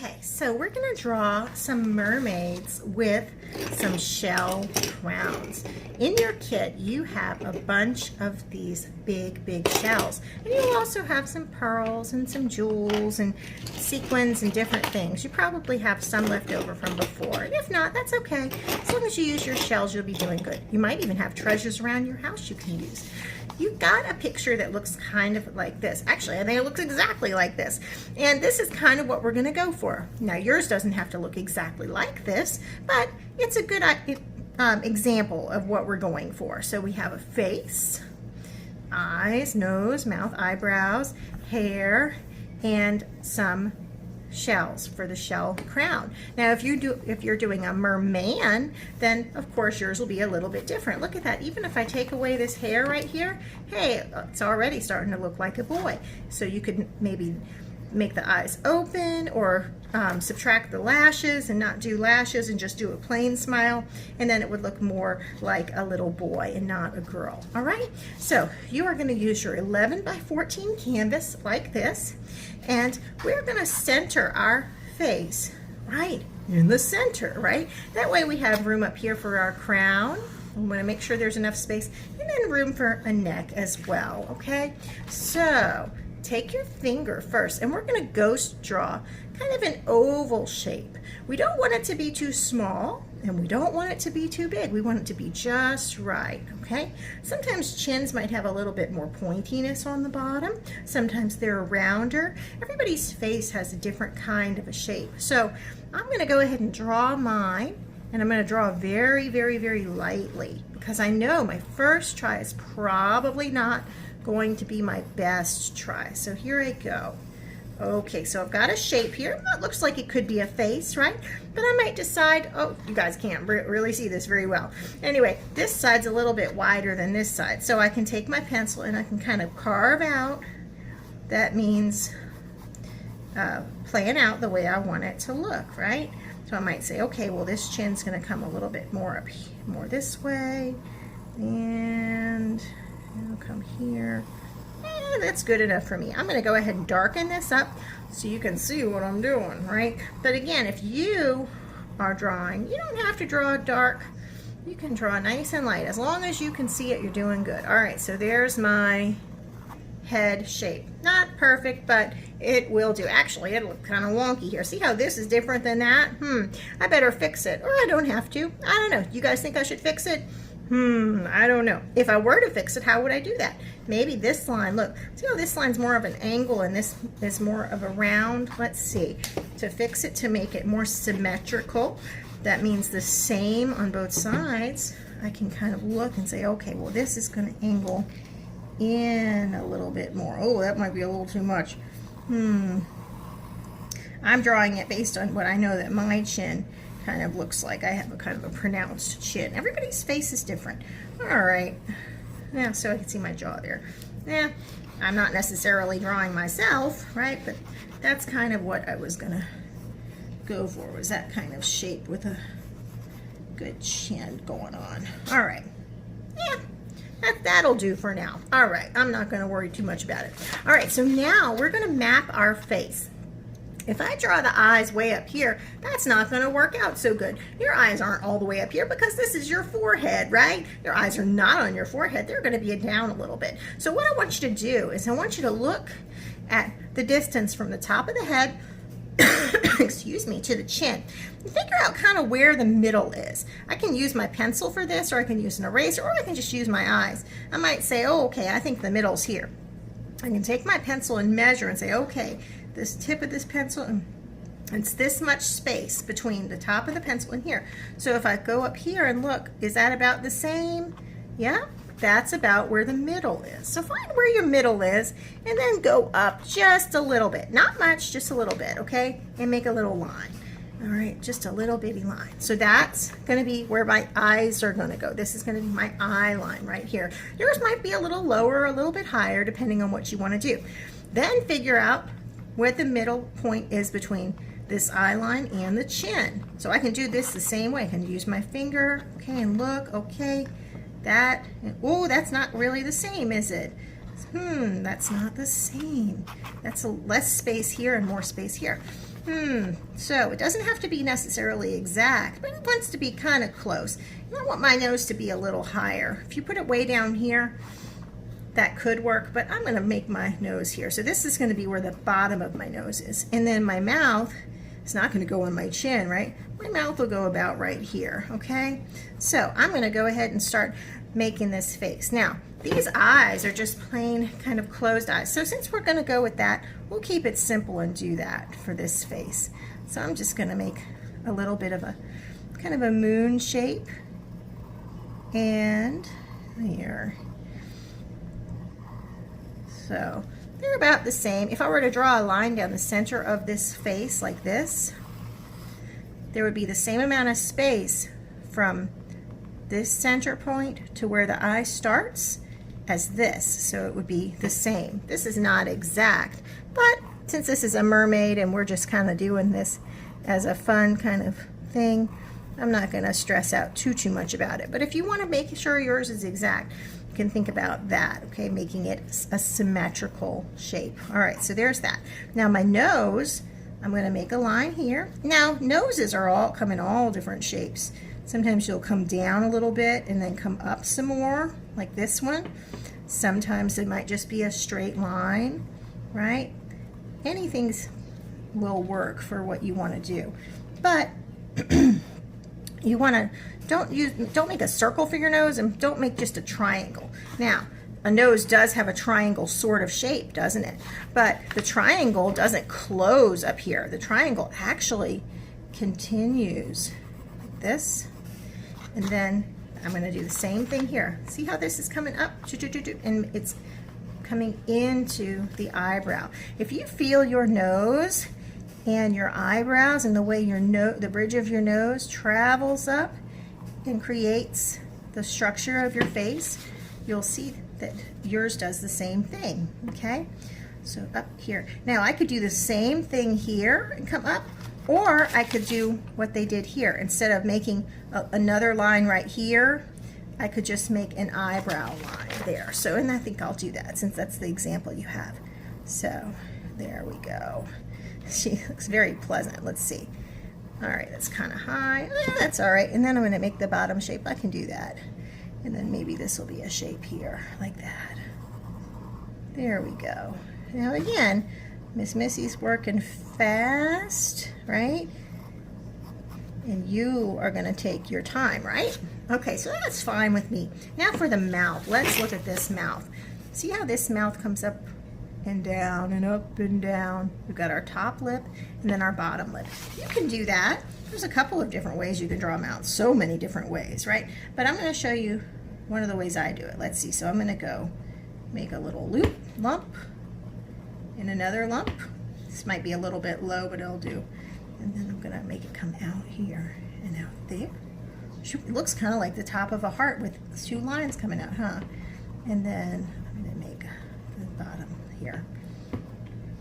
Okay, so we're going to draw some mermaids with some shell crowns. In your kit, you have a bunch of these big shells. And you'll also have some pearls and some jewels and sequins and different things. You probably have some left over from before. And if not, that's okay. As long as you use your shells, you'll be doing good. You might even have treasures around your house you can use. You've got a picture that looks kind of like this. Actually, I think it looks exactly like this. And this is kind of what we're going to go for. Now, yours doesn't have to look exactly like this, but it's a good example of what we're going for. So we have a face, eyes, nose, mouth, eyebrows, hair, and some shells for the shell crown. Now if you're doing a merman, then of course yours will be a little bit different. Look at that. Even if I take away this hair right here, hey, it's already starting to look like a boy. So you could maybe make the eyes open, or subtract the lashes and not do lashes and just do a plain smile, and then it would look more like a little boy and not a girl. All right, so you are going to use your 11 by 14 canvas like this, and we're going to center our face right in the center, right? That way we have room up here for our crown. We want to make sure there's enough space, and then room for a neck as well. Okay, so take your finger first, and we're going to ghost draw kind of an oval shape. We don't want it to be too small, and we don't want it to be too big. We want it to be just right, okay? Sometimes chins might have a little bit more pointiness on the bottom. Sometimes they're rounder. Everybody's face has a different kind of a shape. So I'm going to go ahead and draw mine, and I'm going to draw very lightly, because I know my first try is probably not going to be my best try. So here I go. Okay, so I've got a shape here. That looks like it could be a face, right? But I might decide, oh, you guys can't really see this very well. Anyway, this side's a little bit wider than this side. So I can take my pencil and I can kind of carve out. That means plan out the way I want it to look, right? So I might say, okay, well, this chin's gonna come a little bit more up here, more this way, and it'll come here. That's good enough for me. I'm going to go ahead and darken this up so you can see what I'm doing, right? But again, if you are drawing, you don't have to draw dark. You can draw nice and light. As long as you can see it, you're doing good. All right, so there's my head shape. Not perfect, but it will do. Actually, it looks kind of wonky here. See how this is different than that? I better fix it, or I don't have to. I don't know. You guys think I should fix it? I don't know. If I were to fix it, how would I do that? Maybe this line, look, see how this line's more of an angle and this is more of a round? Let's see. To fix it, to make it more symmetrical, that means the same on both sides. I can kind of look and say, okay, well, this is going to angle in a little bit more. Oh, that might be a little too much. I'm drawing it based on what I know that my chin kind of looks like. I have a kind of a pronounced chin. Everybody's face is different. All right. Yeah, so I can see my jaw there. Yeah, I'm not necessarily drawing myself, right? But that's kind of what I was gonna go for, was that kind of shape with a good chin going on. All right. Yeah, that'll do for now. All right, I'm not gonna worry too much about it. All right, so now we're gonna map our face. If I draw the eyes way up here, that's not going to work out so good. Your eyes aren't all the way up here because this is your forehead, right? Your eyes are not on your forehead. They're going to be down a little bit. So what I want you to do is I want you to look at the distance from the top of the head, excuse me, to the chin. And figure out kind of where the middle is. I can use my pencil for this, or I can use an eraser, or I can just use my eyes. I might say, oh, okay, I think the middle's here. I can take my pencil and measure and say, okay, this tip of this pencil, and it's this much space between the top of the pencil and here. So if I go up here and look, is that about the same? Yeah, that's about where the middle is. So find where your middle is and then go up just a little bit. Not much, just a little bit, okay? And make a little line. All right, just a little bitty line. So that's gonna be where my eyes are gonna go. This is gonna be my eye line right here. Yours might be a little lower or a little bit higher depending on what you wanna do. Then figure out where the middle point is between this eye line and the chin. So I can do this the same way. I can use my finger, okay, and look, okay, that, oh, that's not really the same, is it? That's not the same. That's a less space here and more space here. So it doesn't have to be necessarily exact, but it wants to be kind of close. And I want my nose to be a little higher. If you put it way down here, that could work, but I'm going to make my nose here. So this is going to be where the bottom of my nose is. And then my mouth is not going to go on my chin, right? My mouth will go about right here, okay? So I'm going to go ahead and start making this face. Now, these eyes are just plain kind of closed eyes. So since we're going to go with that, we'll keep it simple and do that for this face. So I'm just going to make a little bit of a kind of a moon shape. And here. So they're about the same. If I were to draw a line down the center of this face like this, there would be the same amount of space from this center point to where the eye starts as this. So it would be the same. This is not exact, but since this is a mermaid and we're just kind of doing this as a fun kind of thing, I'm not going to stress out too much about it. But if you want to make sure yours is exact, you can think about that, okay, making it a symmetrical shape. All right, so there's that. Now my nose, I'm going to make a line here. Now noses are all come in all different shapes. Sometimes you'll come down a little bit and then come up some more, like this one. Sometimes it might just be a straight line, right? Anything will work for what you want to do. But you want to don't make a circle for your nose, and don't make just a triangle. Now, a nose does have a triangle sort of shape, doesn't it? But the triangle doesn't close up here. The triangle actually continues like this. And then I'm going to do the same thing here. See how this is coming up? And it's coming into the eyebrow. If you feel your nose and your eyebrows and the way the bridge of your nose travels up and creates the structure of your face, you'll see that yours does the same thing, okay? So up here. Now I could do the same thing here and come up, or I could do what they did here. Instead of making another line right here, I could just make an eyebrow line there. So, and I think I'll do that since that's the example you have. So there we go. She looks very pleasant. Let's see. All right, that's kind of high. That's all right. And then I'm going to make the bottom shape. I can do that. And then maybe this will be a shape here, like that. There we go. Now again, Miss Missy's working fast, right? And you are going to take your time, right? Okay, so that's fine with me. Now for the mouth. Let's look at this mouth. See how this mouth comes up and down and up and down. We've got our top lip and then our bottom lip. You can do that. There's a couple of different ways you can draw a mouth. So many different ways, right? But I'm going to show you one of the ways I do it. Let's see. So I'm going to go make a little lump, and another lump. This might be a little bit low, but it'll do. And then I'm going to make it come out here and out there. It looks kind of like the top of a heart with two lines coming out, huh? And then I'm going to make the bottom here.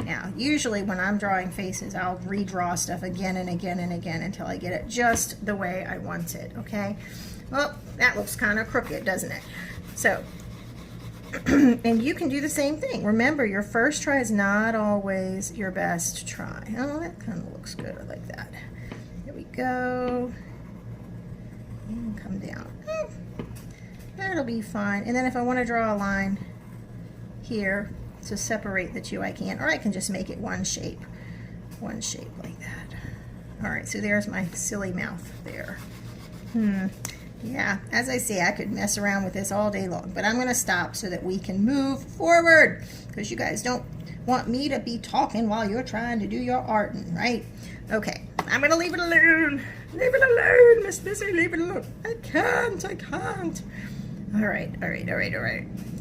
Now, usually when I'm drawing faces, I'll redraw stuff again and again and again until I get it just the way I want it, okay? Well, that looks kind of crooked, doesn't it? So, and you can do the same thing. Remember, your first try is not always your best try. Oh, that kind of looks good. I like that. There we go. And come down. That'll be fine. And then if I want to draw a line here to separate the two, I can. Or I can just make it one shape like that. All right, so there's my silly mouth there. Yeah, as I say, I could mess around with this all day long, but I'm going to stop so that we can move forward, because you guys don't want me to be talking while you're trying to do your arting, right? Okay, I'm going to leave it alone. Leave it alone, Miss Missy, leave it alone. I can't. All right.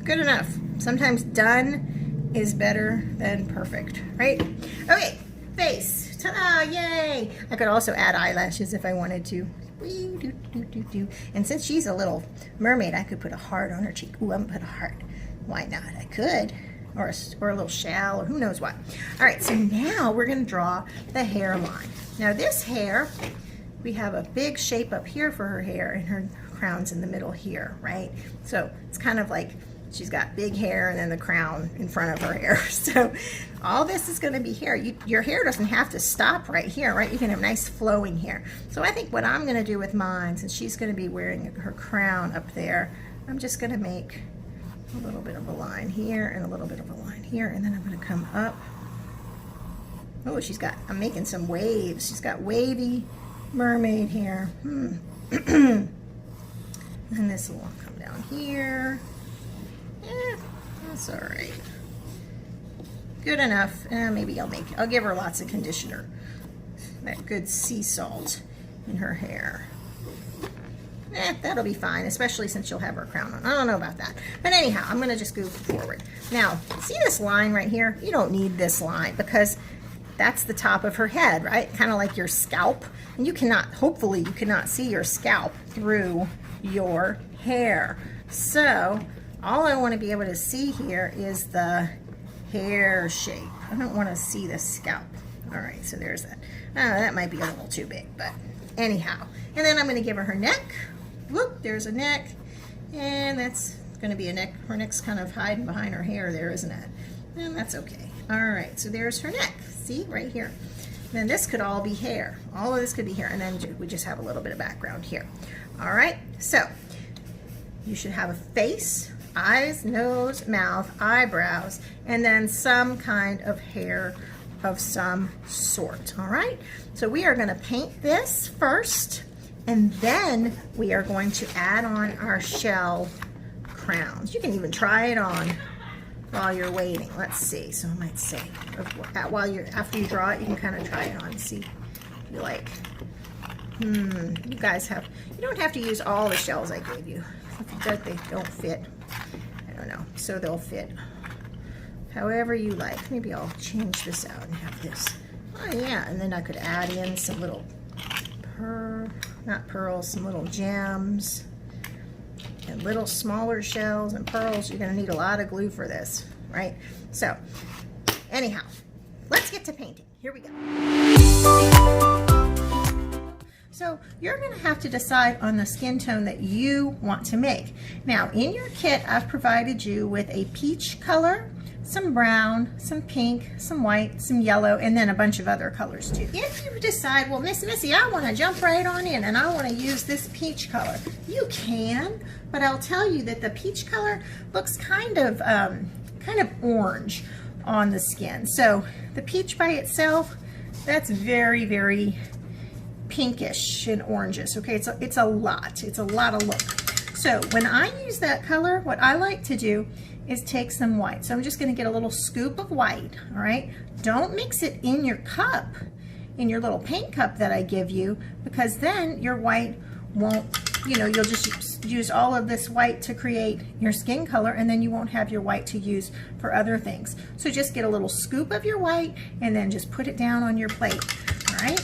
Good enough. Sometimes done is better than perfect, right? Okay, face. Ta-da, yay. I could also add eyelashes if I wanted to. And since she's a little mermaid, I could put a heart on her cheek. Ooh, I'm gonna put a heart. Why not? I could. Or a little shell, or who knows what. All right, so now we're gonna draw the hairline. Now this hair, we have a big shape up here for her hair, and her crown's in the middle here, right? So it's kind of like She's got big hair and then the crown in front of her hair. So all this is going to be hair. Your hair doesn't have to stop right here, right? You can have nice flowing hair. So I think what I'm going to do with mine, since she's going to be wearing her crown up there, I'm just going to make a little bit of a line here and a little bit of a line here, and then I'm going to come up. Oh, I'm making some waves. She's got wavy mermaid hair. And this will come down here. That's all right. Good enough. Maybe I'll give her lots of conditioner. That good sea salt in her hair. That'll be fine, especially since she'll have her crown on. I don't know about that. But anyhow, I'm gonna just go forward. Now, see this line right here? You don't need this line because that's the top of her head, right? Kind of like your scalp. And hopefully you cannot see your scalp through your hair. So all I want to be able to see here is the hair shape. I don't want to see the scalp. All right, so there's that. That might be a little too big, but anyhow. And then I'm going to give her neck. Whoop, there's a neck. And that's going to be a neck. Her neck's kind of hiding behind her hair there, isn't it? And that's okay. All right, so there's her neck. See, right here. Then this could all be hair. All of this could be hair. And then we just have a little bit of background here. All right, so you should have a face, eyes, nose, mouth, eyebrows, and then some kind of hair of some sort. All right, so we are going to paint this first, and then we are going to add on our shell crowns. You can even try it on while you're waiting. Let's see. So I might say, after you draw it, you can kind of try it on. See if you like. You guys you don't have to use all the shells I gave you. If they don't fit, I don't know. So they'll fit however you like. Maybe I'll change this out and have this. Oh yeah, and then I could add in some little some little gems and little smaller shells and pearls. You're gonna need a lot of glue for this, right? So anyhow, let's get to painting. Here we go. So you're going to have to decide on the skin tone that you want to make. Now in your kit, I've provided you with a peach color, some brown, some pink, some white, some yellow, and then a bunch of other colors too. If you decide, well, Miss Missy, I want to jump right on in and I want to use this peach color, you can, but I'll tell you that the peach color looks kind of orange on the skin. So the peach by itself, that's very, very pinkish and oranges. Okay, it's a lot of look. So when I use that color, what I like to do is take some white. So I'm just going to get a little scoop of white. All right, don't mix it in your cup, in your little paint cup that I give you, because then your white won't, you'll just use all of this white to create your skin color, and then you won't have your white to use for other things. So just get a little scoop of your white and then just put it down on your plate. All right,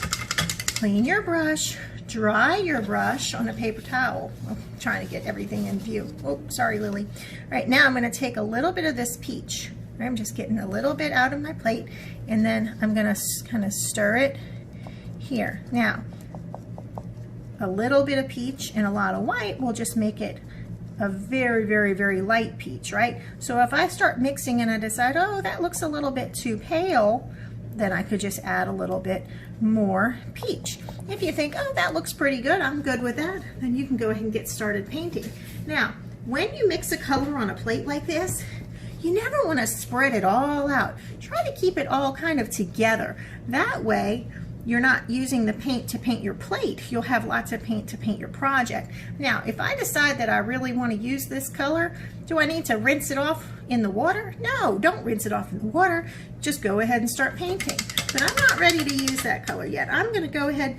clean your brush, dry your brush on a paper towel. I'm trying to get everything in view. Oh, sorry, Lily. All right, now I'm going to take a little bit of this peach. I'm just getting a little bit out of my plate, and then I'm going to kind of stir it here. Now, a little bit of peach and a lot of white will just make it a very, very, very light peach, right? So if I start mixing and I decide, oh, that looks a little bit too pale, then I could just add a little bit more peach. If you think, oh, that looks pretty good, I'm good with that, then you can go ahead and get started painting. Now, when you mix a color on a plate like this, you never want to spread it all out. Try to keep it all kind of together. That way, you're not using the paint to paint your plate. You'll have lots of paint to paint your project. Now, if I decide that I really want to use this color, do I need to rinse it off in the water? No, don't rinse it off in the water. Just go ahead and start painting. But I'm not ready to use that color yet. I'm going to go ahead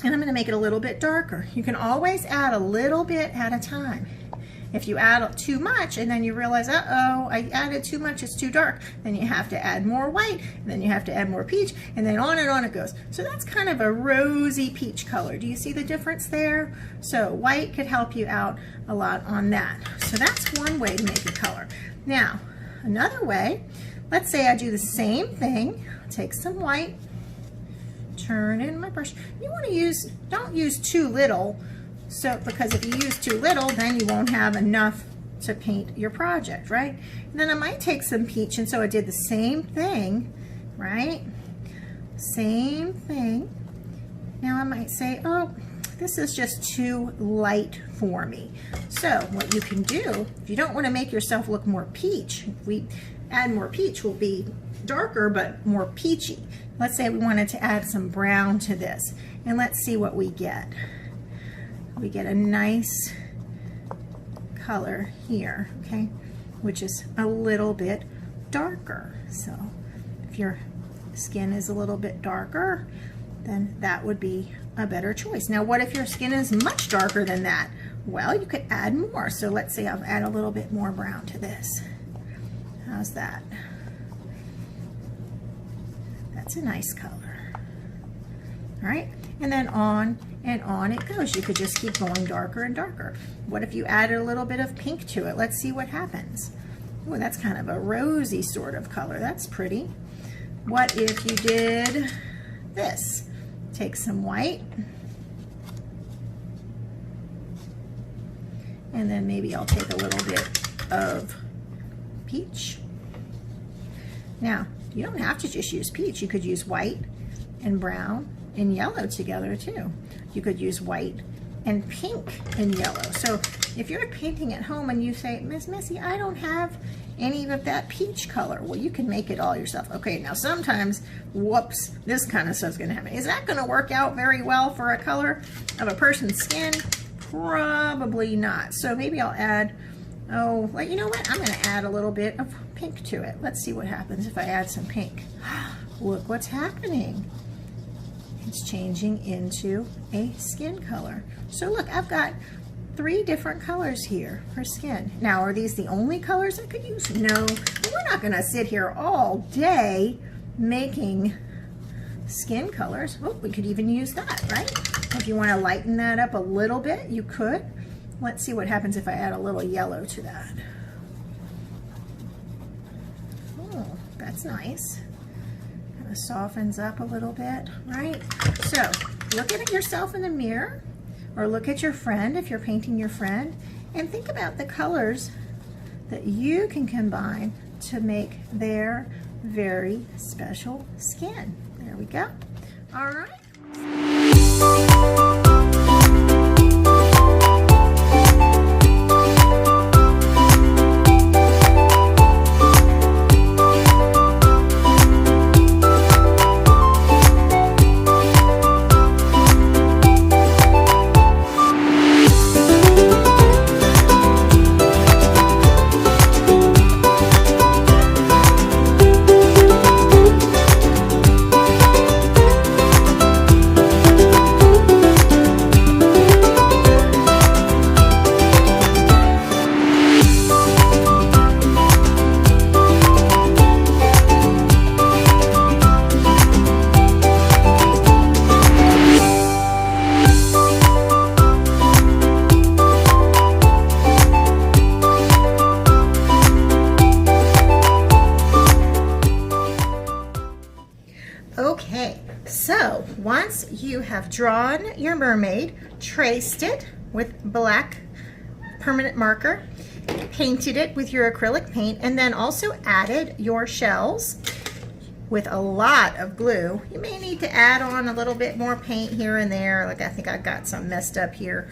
and I'm going to make it a little bit darker. You can always add a little bit at a time. If you add too much and then you realize, uh-oh, I added too much, it's too dark, then you have to add more white, and then you have to add more peach, and then on and on it goes. So that's kind of a rosy peach color. Do you see the difference there? So white could help you out a lot on that. So that's one way to make a color. Now, another way, let's say I do the same thing. Take some white, turn in my brush. You want to use, don't use too little, so because if you use too little, then you won't have enough to paint your project, right? And then I might take some peach, and so I did the same thing, right? Same thing. Now I might say, oh, this is just too light for me. So what you can do, if you don't want to make yourself look more peach, if we add more peach, will be darker but more peachy. Let's say we wanted to add some brown to this, and let's see what we get. We get a nice color here, okay, which is a little bit darker. So if your skin is a little bit darker, then that would be a better choice. Now, what if your skin is much darker than that? Well, you could add more. So let's say I'll add a little bit more brown to this. How's that? That's a nice color. All right, and then on and on it goes. You could just keep going darker and darker. What if you added a little bit of pink to it? Let's see what happens. Oh, that's kind of a rosy sort of color. That's pretty. What if you did this? Take some white, and then maybe I'll take a little bit of peach. Now, you don't have to just use peach. You could use white and brown and yellow together too. You could use white and pink and yellow. So if you're painting at home and you say, Miss Missy, I don't have any of that peach color, well, you can make it all yourself. Okay, now sometimes, whoops, this kind of stuff's gonna happen. Is that gonna work out very well for a color of a person's skin? Probably not. So maybe I'll add, oh, well, you know what? I'm gonna add a little bit of pink to it. Let's see what happens if I add some pink. Look what's happening. It's changing into a skin color. So look, I've got 3 different colors here for skin. Now, are these the only colors I could use? No, but we're not gonna sit here all day making skin colors. Oh, we could even use that, right? If you wanna lighten that up a little bit, you could. Let's see what happens if I add a little yellow to that. Oh, that's nice. Kind of softens up a little bit, right? So, look at yourself in the mirror, or look at your friend if you're painting your friend, and think about the colors that you can combine to make their very special skin. There we go. All right. Okay, so once you have drawn your mermaid, traced it with black permanent marker, painted it with your acrylic paint, and then also added your shells with a lot of glue. You may need to add on a little bit more paint here and there. Like I think I got some messed up here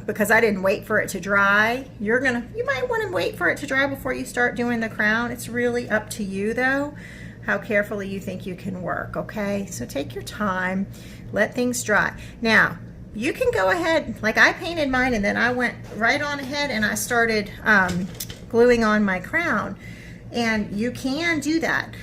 because I didn't wait for it to dry. You might want to wait for it to dry before you start doing the crown. It's really up to you though, how carefully you think you can work, okay? So take your time, let things dry. Now, you can go ahead, like I painted mine and then I went right on ahead and I started gluing on my crown. And you can do that.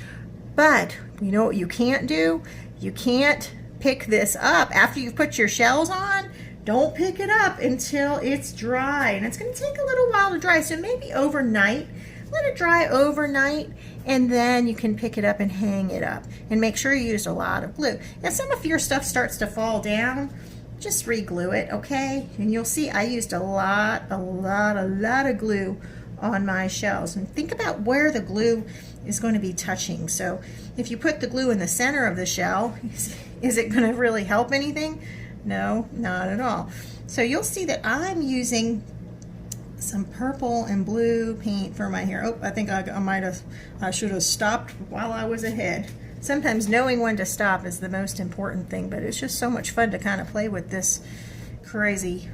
But you know what you can't do? You can't pick this up after you've put your shells on. Don't pick it up until it's dry. And it's gonna take a little while to dry, so maybe overnight. Let it dry overnight, and then you can pick it up and hang it up. And make sure you use a lot of glue. If some of your stuff starts to fall down, just re-glue it, okay? And you'll see I used a lot of glue on my shells. And think about where the glue is going to be touching. So if you put the glue in the center of the shell, is it going to really help anything? No, not at all. So you'll see that I'm using some purple and blue paint for my hair. Oh, I think I should have stopped while I was ahead. Sometimes knowing when to stop is the most important thing, but it's just so much fun to kind of play with this crazy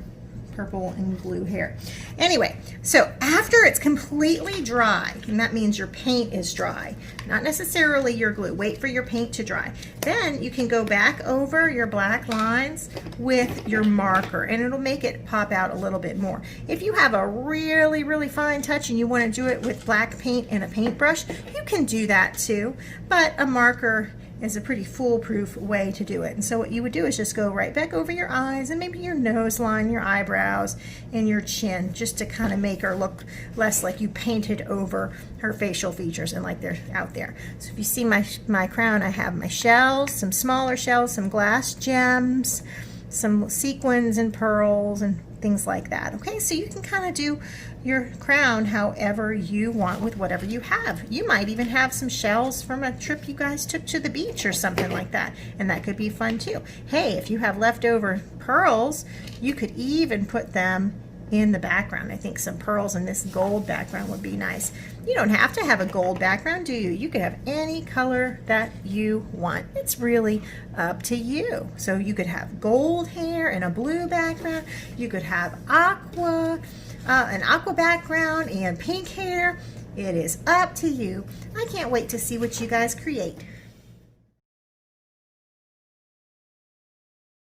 purple and blue hair. Anyway, so after it's completely dry, and that means your paint is dry, not necessarily your glue. Wait for your paint to dry. Then you can go back over your black lines with your marker, and it'll make it pop out a little bit more. If you have a really, really fine touch and you want to do it with black paint and a paintbrush, you can do that too, but a marker is a pretty foolproof way to do it. And so what you would do is just go right back over your eyes and maybe your nose line, your eyebrows, and your chin, just to kind of make her look less like you painted over her facial features and like they're out there. So if you see my crown, I have my shells, some smaller shells, some glass gems, some sequins and pearls and things like that. Okay, so you can kind of do your crown however you want with whatever you have. You might even have some shells from a trip you guys took to the beach or something like that, and that could be fun too. Hey, if you have leftover pearls, you could even put them in the background. I think some pearls in this gold background would be nice. You don't have to have a gold background, do you? You could have any color that you want. It's really up to you. So you could have gold hair and a blue background. You could have an aqua background and pink hair. It is up to you. I can't wait to see what you guys create.